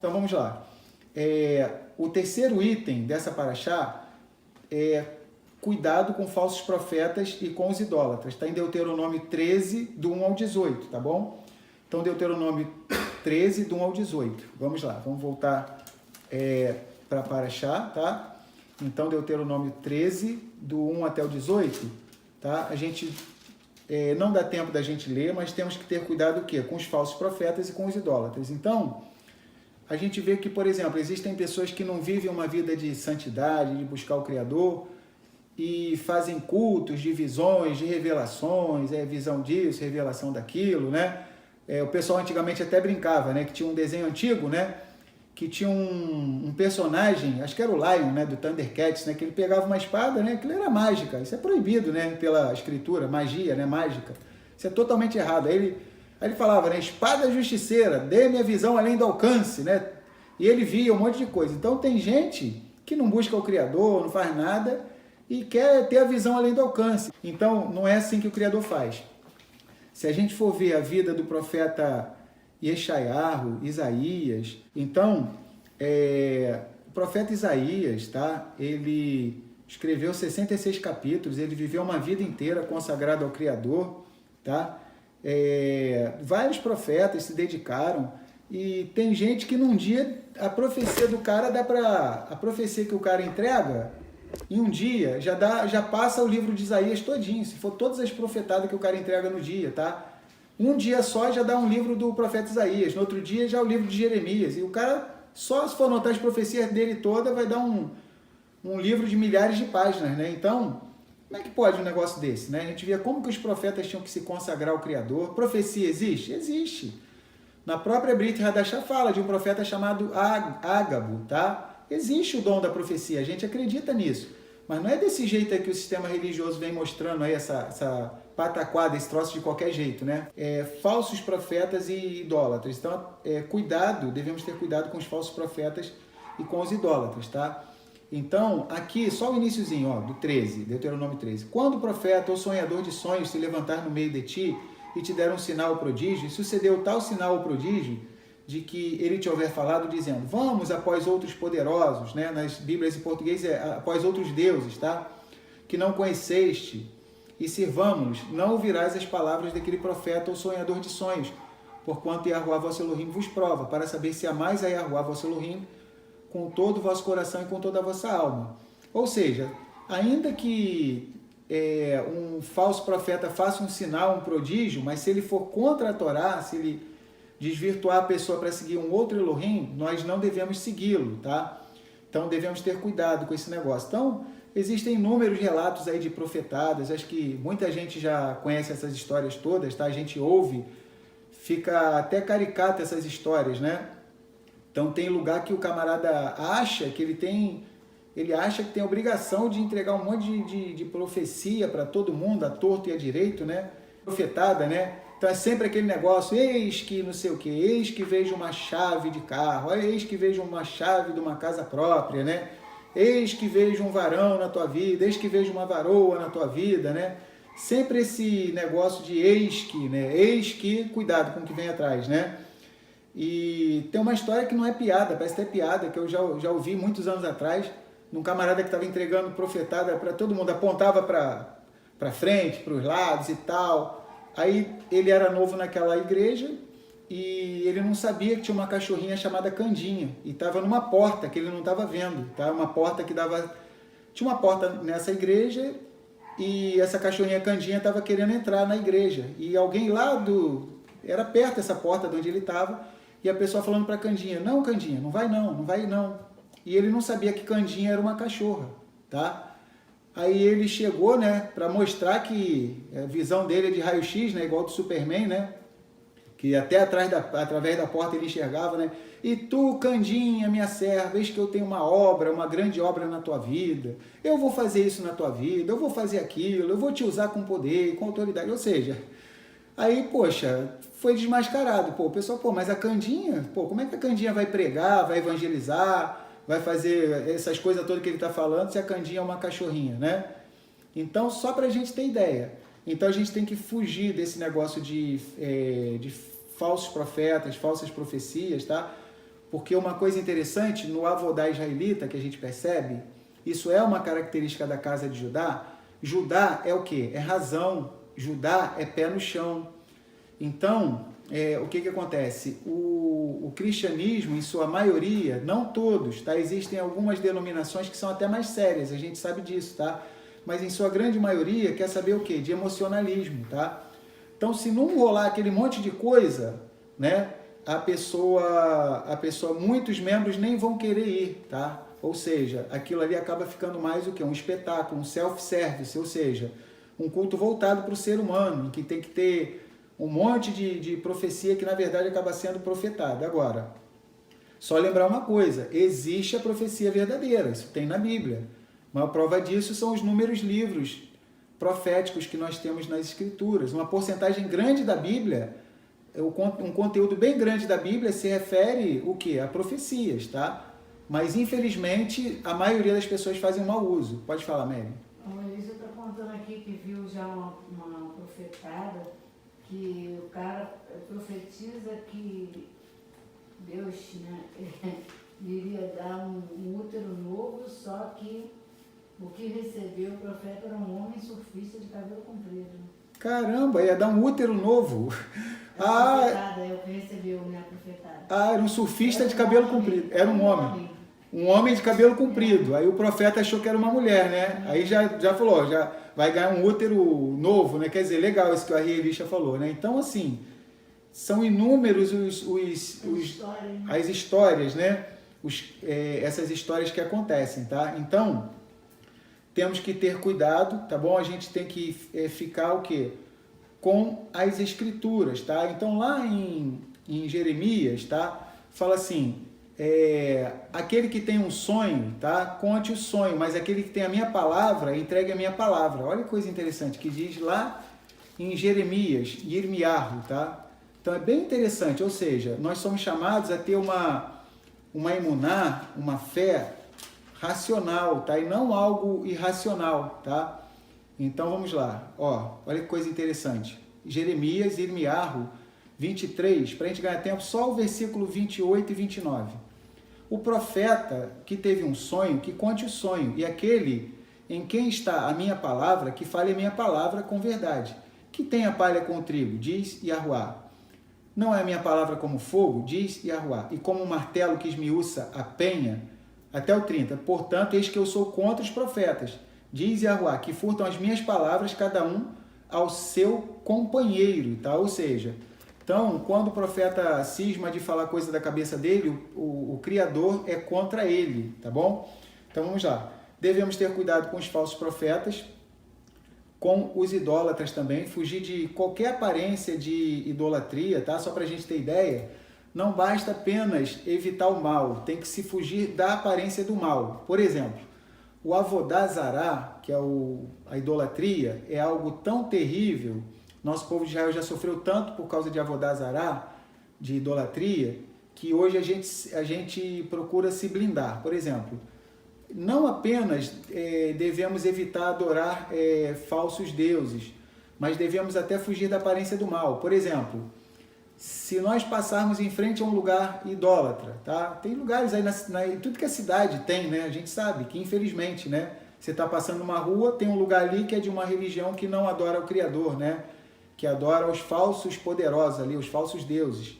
Então vamos lá. O terceiro item dessa paraxá é cuidado com falsos profetas e com os idólatras. Está em Deuteronômio 13, do 1 ao 18, tá bom? Então Deuteronômio 13, do 1 ao 18. Vamos lá, vamos voltar para a paraxá, tá? Então Deuteronômio 13, do 1 até o 18, tá? A gente não dá tempo da gente ler, mas temos que ter cuidado o quê? Com os falsos profetas e com os idólatras. Então, a gente vê que, por exemplo, existem pessoas que não vivem uma vida de santidade, de buscar o Criador, e fazem cultos de visões, de revelações, visão disso, revelação daquilo, né? O pessoal antigamente até brincava, né? Que tinha um desenho antigo, né? Que tinha um personagem, acho que era o Lion, né? Do Thundercats, né? Que ele pegava uma espada, né? Aquilo era mágica. Isso é proibido, né? Pela escritura, magia, né? Mágica. Isso é totalmente errado. Aí ele falava, né? Espada justiceira, dê-me a visão além do alcance, né? E ele via um monte de coisa. Então tem gente que não busca o Criador, não faz nada e quer ter a visão além do alcance. Então não é assim que o Criador faz. Se a gente for ver a vida do profeta Yeshayahu, Isaías, então o profeta Isaías, tá? Ele escreveu 66 capítulos, ele viveu uma vida inteira consagrado ao Criador, tá? Vários profetas se dedicaram e tem gente que num dia a profecia do cara a profecia que o cara entrega em um dia já passa o livro de Isaías todinho, se for todas as profetadas que o cara entrega no dia, tá? Um dia só já dá um livro do profeta Isaías, no outro dia já o livro de Jeremias, e o cara só se for anotar as profecias dele toda vai dar um livro de milhares de páginas, né? Então, como é que pode um negócio desse, né? A gente via como que os profetas tinham que se consagrar ao Criador. Profecia existe? Existe. Na própria Brit Hadashah fala de um profeta chamado Ágabo, tá? Existe o dom da profecia, a gente acredita nisso. Mas não é desse jeito aí que o sistema religioso vem mostrando aí essa pataquada, esse troço de qualquer jeito, né? Falsos profetas e idólatras. Então, cuidado, devemos ter cuidado com os falsos profetas e com os idólatras, tá? Então, aqui, só o iniciozinho, ó, do 13, Deuteronômio 13. Quando o profeta ou sonhador de sonhos se levantar no meio de ti e te der um sinal ou prodígio, e sucedeu tal sinal ou prodígio, de que ele te houver falado, dizendo, vamos após outros poderosos, né? Nas Bíblias em português após outros deuses, tá? Que não conheceste, e sirvamos, não ouvirás as palavras daquele profeta ou sonhador de sonhos, porquanto Yahuwá vosso Elohim vos prova, para saber se amais a Yahuwá vosso Elohim com todo o vosso coração e com toda a vossa alma. Ou seja, ainda que um falso profeta faça um sinal, um prodígio, mas se ele for contra a Torá, se ele desvirtuar a pessoa para seguir um outro Elohim, nós não devemos segui-lo, tá? Então devemos ter cuidado com esse negócio. Então, existem inúmeros relatos aí de profetadas, acho que muita gente já conhece essas histórias todas, tá? A gente ouve, fica até caricato essas histórias, né? Então tem lugar que o camarada acha que ele acha que tem a obrigação de entregar um monte de profecia para todo mundo, a torto e a direito, né? Profetada, né? Então é sempre aquele negócio, eis que não sei o que, eis que vejo uma chave de carro, eis que vejo uma chave de uma casa própria, né? Eis que vejo um varão na tua vida, eis que vejo uma varoa na tua vida, né? Sempre esse negócio de eis que, né? Eis que, cuidado com o que vem atrás, né? E tem uma história que não é piada, parece até piada, que eu já ouvi muitos anos atrás, num camarada que estava entregando profetada para todo mundo, apontava para frente, para os lados e tal. Aí ele era novo naquela igreja e ele não sabia que tinha uma cachorrinha chamada Candinha e estava numa porta que ele não estava vendo, tá? Uma porta que dava... Tinha uma porta nessa igreja e essa cachorrinha Candinha estava querendo entrar na igreja e alguém lá era perto dessa porta de onde ele estava e a pessoa falando para Candinha, não Candinha, não vai não, não vai não. E ele não sabia que Candinha era uma cachorra, tá? Aí ele chegou, né, para mostrar que a visão dele é de raio-x, né, igual do Superman, né, que até através da porta ele enxergava, né, e tu, Candinha, minha serva, eis que eu tenho uma grande obra na tua vida, eu vou fazer isso na tua vida, eu vou fazer aquilo, eu vou te usar com poder, com autoridade, ou seja, aí, poxa, foi desmascarado, o pessoal, mas a Candinha, como é que a Candinha vai pregar, vai evangelizar, vai fazer essas coisas todas que ele está falando, se a Candinha é uma cachorrinha, né? Então, só para a gente ter ideia. Então, a gente tem que fugir desse negócio de falsos profetas, falsas profecias, tá? Porque uma coisa interessante, no avodá israelita, que a gente percebe, isso é uma característica da casa de Judá. Judá é o quê? É razão. Judá é pé no chão. Então, o que acontece? O cristianismo, em sua maioria, não todos, tá? Existem algumas denominações que são até mais sérias, a gente sabe disso, tá? Mas em sua grande maioria quer saber o quê? De emocionalismo, tá? Então, se não rolar aquele monte de coisa, né? A pessoa, muitos membros nem vão querer ir, tá? Ou seja, aquilo ali acaba ficando mais o quê? Um espetáculo, um self-service, ou seja, um culto voltado para o ser humano, em que tem que ter um monte de profecia que na verdade acaba sendo profetada. Agora, só lembrar uma coisa, existe a profecia verdadeira, isso tem na Bíblia. Uma prova disso são os números livros proféticos que nós temos nas Escrituras. Uma porcentagem grande da Bíblia, um conteúdo bem grande da Bíblia se refere o quê? A profecias, tá? Mas infelizmente a maioria das pessoas fazem mau uso. Pode falar, Mary. A Melissa está contando aqui que viu já uma profetada que o cara profetiza que Deus, né, iria dar um útero novo, só que o que recebeu o profeta era um homem surfista de cabelo comprido. Caramba, ia dar um útero novo. É o que recebeu, né, a profetada. Era um surfista de cabelo comprido. Era um homem. Um homem de cabelo comprido. Aí o profeta achou que era uma mulher, né? Aí já falou, já vai ganhar um útero novo, né? Quer dizer, legal isso que o Ari Elisha falou, né? Então, assim, são inúmeros as histórias, né? Essas histórias que acontecem, tá? Então, temos que ter cuidado, tá bom? A gente tem que ficar o quê? Com as escrituras, tá? Então, lá em Jeremias, tá? Fala assim, aquele que tem um sonho, tá? Conte o sonho, mas aquele que tem a minha palavra, entregue a minha palavra. Olha que coisa interessante que diz lá em Jeremias, Yirmiyahu, tá? Então é bem interessante, ou seja, nós somos chamados a ter uma emuná, uma fé racional, tá? E não algo irracional, tá? Então vamos lá, olha que coisa interessante. Jeremias, Yirmiyahu 23, para a gente ganhar tempo, só o versículo 28 e 29. O profeta que teve um sonho, que conte o sonho, e aquele em quem está a minha palavra, que fale a minha palavra com verdade. Que tem a palha com o trigo, diz Yahuá. Não é a minha palavra como fogo, diz Yahuá, e como um martelo que esmiuça a penha, até o 30. Portanto, eis que eu sou contra os profetas, diz Yahuá, que furtam as minhas palavras, cada um ao seu companheiro, tá? Ou seja, então, quando o profeta cisma de falar coisa da cabeça dele, o Criador é contra ele, tá bom? Então, vamos lá. Devemos ter cuidado com os falsos profetas, com os idólatras também, fugir de qualquer aparência de idolatria, tá? Só para a gente ter ideia, não basta apenas evitar o mal, tem que se fugir da aparência do mal. Por exemplo, o avodá zará, que é a idolatria, é algo tão terrível. Nosso povo de Israel já sofreu tanto por causa de avodá zará, de idolatria, que hoje a gente procura se blindar. Por exemplo, não apenas devemos evitar adorar falsos deuses, mas devemos até fugir da aparência do mal. Por exemplo, se nós passarmos em frente a um lugar idólatra, tá? Tem lugares aí, tudo que a cidade tem, né? A gente sabe que infelizmente, né? Você está passando numa rua, tem um lugar ali que é de uma religião que não adora o Criador, né? Que adora os falsos poderosos ali, os falsos deuses.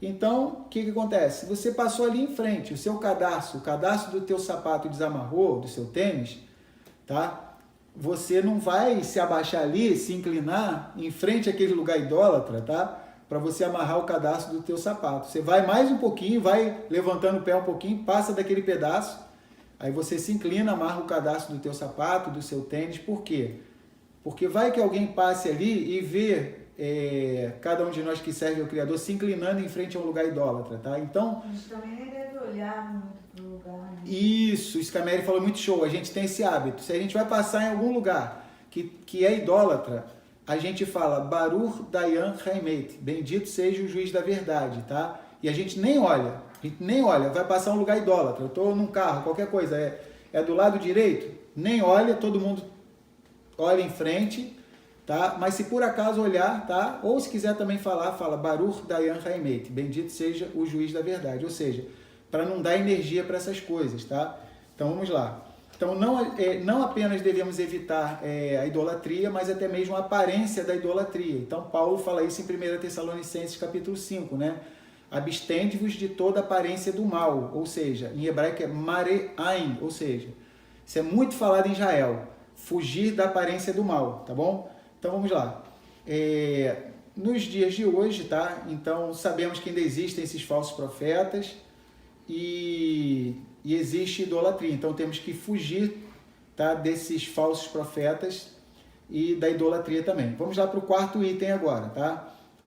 Então, o que acontece? Você passou ali em frente, o cadastro do teu sapato desamarrou, do seu tênis, tá? Você não vai se abaixar ali, se inclinar em frente àquele lugar idólatra, tá? Para você amarrar o cadastro do teu sapato. Você vai mais um pouquinho, vai levantando o pé um pouquinho, passa daquele pedaço, aí você se inclina, amarra o cadastro do teu sapato, do seu tênis. Por quê? Porque vai que alguém passe ali e vê cada um de nós que serve ao Criador se inclinando em frente a um lugar idólatra, tá? Então, a gente também nem deve olhar muito para o lugar. Né? Isso que a Mary falou muito show. A gente tem esse hábito. Se a gente vai passar em algum lugar que é idólatra, a gente fala Baruch Dayan Haemet, bendito seja o juiz da verdade, tá? E a gente nem olha, vai passar um lugar idólatra. Eu estou num carro, qualquer coisa, é do lado direito, nem olha, todo mundo olha em frente, tá? Mas se por acaso olhar, tá? Ou se quiser também fala Baruch Dayan Haemet, bendito seja o juiz da verdade. Ou seja, para não dar energia para essas coisas, tá? Então vamos lá. Então não apenas devemos evitar a idolatria, mas até mesmo a aparência da idolatria. Então Paulo fala isso em 1 Tessalonicenses capítulo 5, né? Abstende-vos de toda aparência do mal, ou seja, em hebraico é mareain, ou seja, isso é muito falado em Israel, fugir da aparência do mal, tá bom? Então vamos lá. Nos dias de hoje, tá? Então sabemos que ainda existem esses falsos profetas e existe idolatria. Então temos que fugir, tá, desses falsos profetas e da idolatria também. Vamos lá para o quarto item agora, tá?